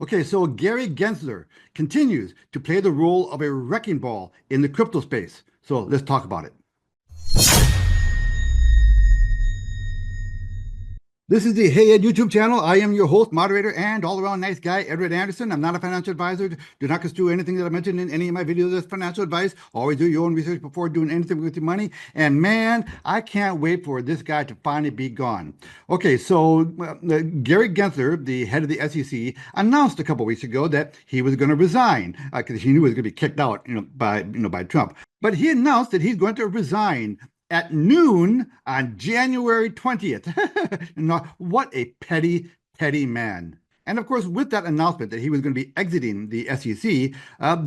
Okay, so Gary Gensler continues to play the role of a wrecking ball in the crypto space. So let's talk about it. This is the Hey Ed YouTube channel. I am your host, moderator, and all-around nice guy, Edward Anderson. I'm not a financial advisor. Do not construe anything that I mention in any of my videos as financial advice. Always do your own research before doing anything with your money. And man, I can't wait for this guy to finally be gone. Okay, so Gary Gensler, the head of the SEC, announced a couple weeks ago that he was going to resign because he knew he was going to be kicked out, by Trump. But he announced that he's going to resign at noon on January 20th. What a petty, petty man. And of course, with that announcement that he was going to be exiting the SEC,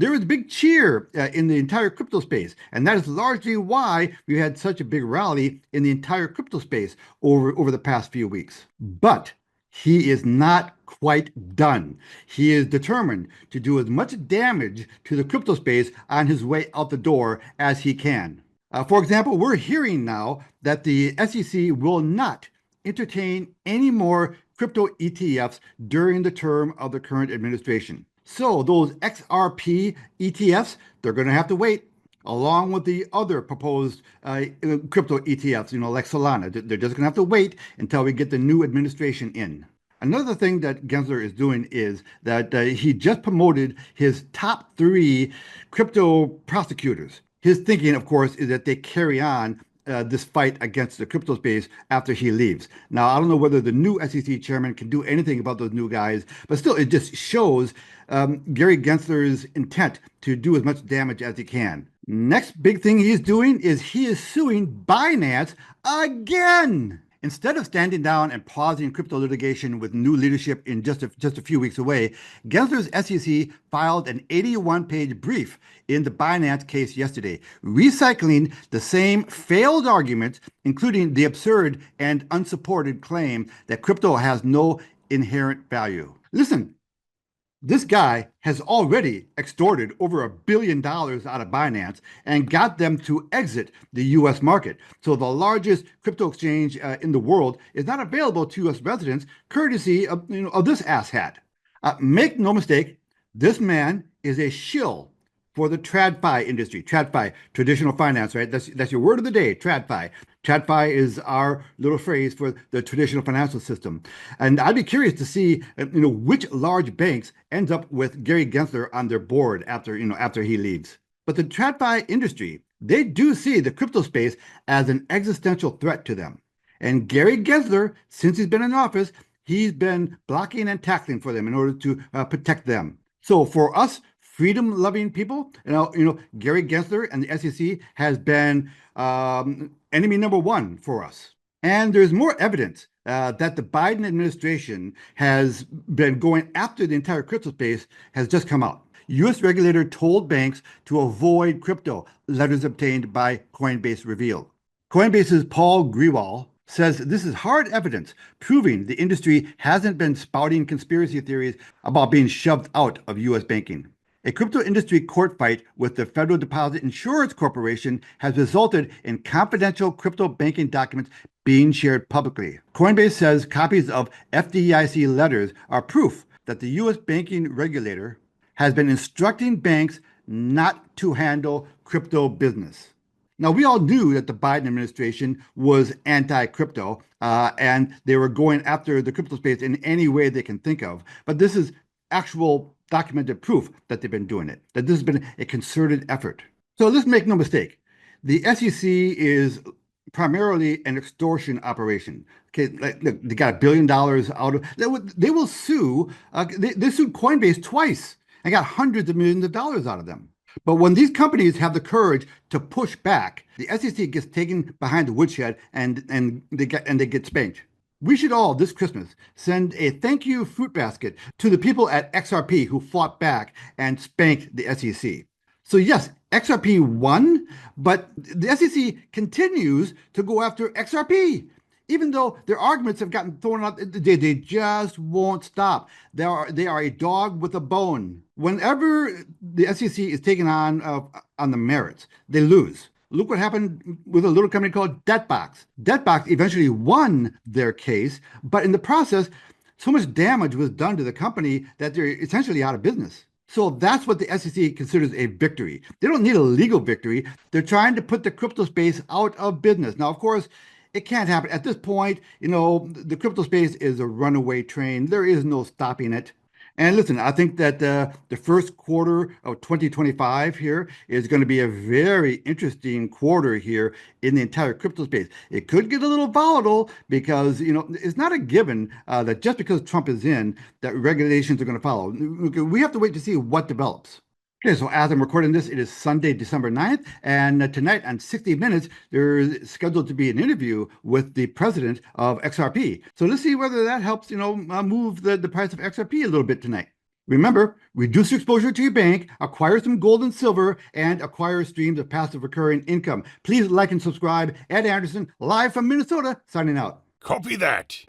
there was a big cheer in the entire crypto space. And that is largely why we had such a big rally in the entire crypto space over the past few weeks. But he is not quite done. He is determined to do as much damage to the crypto space on his way out the door as he can. For example, we're hearing now that the SEC will not entertain any more crypto ETFs during the term of the current administration. So those XRP ETFs, they're going to have to wait, along with the other proposed crypto ETFs, like Solana. They're just going to have to wait until we get the new administration in. Another thing that Gensler is doing is that he just promoted his top 3 crypto prosecutors. His thinking, of course, is that they carry on this fight against the crypto space after he leaves. Now, I don't know whether the new SEC chairman can do anything about those new guys, but still, it just shows Gary Gensler's intent to do as much damage as he can. Next big thing he's doing is he is suing Binance again. Instead of standing down and pausing crypto litigation with new leadership in just a few weeks away, Gensler's SEC filed an 81-page brief in the Binance case yesterday, recycling the same failed arguments, including the absurd and unsupported claim that crypto has no inherent value. Listen, this guy has already extorted over $1 billion out of Binance and got them to exit the U.S. market. So the largest crypto exchange in the world is not available to U.S. residents, courtesy of this asshat. Make no mistake, this man is a shill for the TradFi industry. TradFi, traditional finance, right? That's your word of the day, TradFi. TradFi is our little phrase for the traditional financial system. And I'd be curious to see, which large banks ends up with Gary Gensler on their board after he leaves. But the TradFi industry, they do see the crypto space as an existential threat to them. And Gary Gensler, since he's been in office, he's been blocking and tackling for them in order to protect them. So for us, freedom-loving people, Gary Gensler and the SEC has been enemy number 1 for us. And there's more evidence that the Biden administration has been going after the entire crypto space has just come out. U.S. regulator told banks to avoid crypto, letters obtained by Coinbase revealed. Coinbase's Paul Grewal says this is hard evidence proving the industry hasn't been spouting conspiracy theories about being shoved out of U.S. banking. A crypto industry court fight with the Federal Deposit Insurance Corporation has resulted in confidential crypto banking documents being shared publicly. Coinbase says copies of FDIC letters are proof that the U.S. banking regulator has been instructing banks not to handle crypto business. Now, we all knew that the Biden administration was anti-crypto, and they were going after the crypto space in any way they can think of. But this is actual documented proof that they've been doing it, that this has been a concerted effort. So let's make no mistake. The SEC is primarily an extortion operation. Okay, look, they got $1 billion out of, they will sue, they sued Coinbase twice and got hundreds of millions of dollars out of them. But when these companies have the courage to push back, the SEC gets taken behind the woodshed and they get spanked. We should all, this Christmas, send a thank you fruit basket to the people at XRP who fought back and spanked the SEC. So yes, XRP won, but the SEC continues to go after XRP. Even though their arguments have gotten thrown out, they just won't stop. They are a dog with a bone. Whenever the SEC is taken on the merits, they lose. Look what happened with a little company called DebtBox. DebtBox eventually won their case, but in the process, so much damage was done to the company that they're essentially out of business. So that's what the SEC considers a victory. They don't need a legal victory. They're trying to put the crypto space out of business. Now, of course, it can't happen. At this point, the crypto space is a runaway train. There is no stopping it. And listen, I think that the first quarter of 2025 here is going to be a very interesting quarter here in the entire crypto space. It could get a little volatile because, it's not a given that just because Trump is in, that regulations are going to follow. We have to wait to see what develops. Okay, so as I'm recording this, it is Sunday, December 9th, and tonight on 60 Minutes, there's scheduled to be an interview with the president of XRP. So let's see whether that helps, move the price of XRP a little bit tonight. Remember, reduce your exposure to your bank, acquire some gold and silver, and acquire streams of passive recurring income. Please like and subscribe. Ed Anderson, live from Minnesota, signing out. Copy that.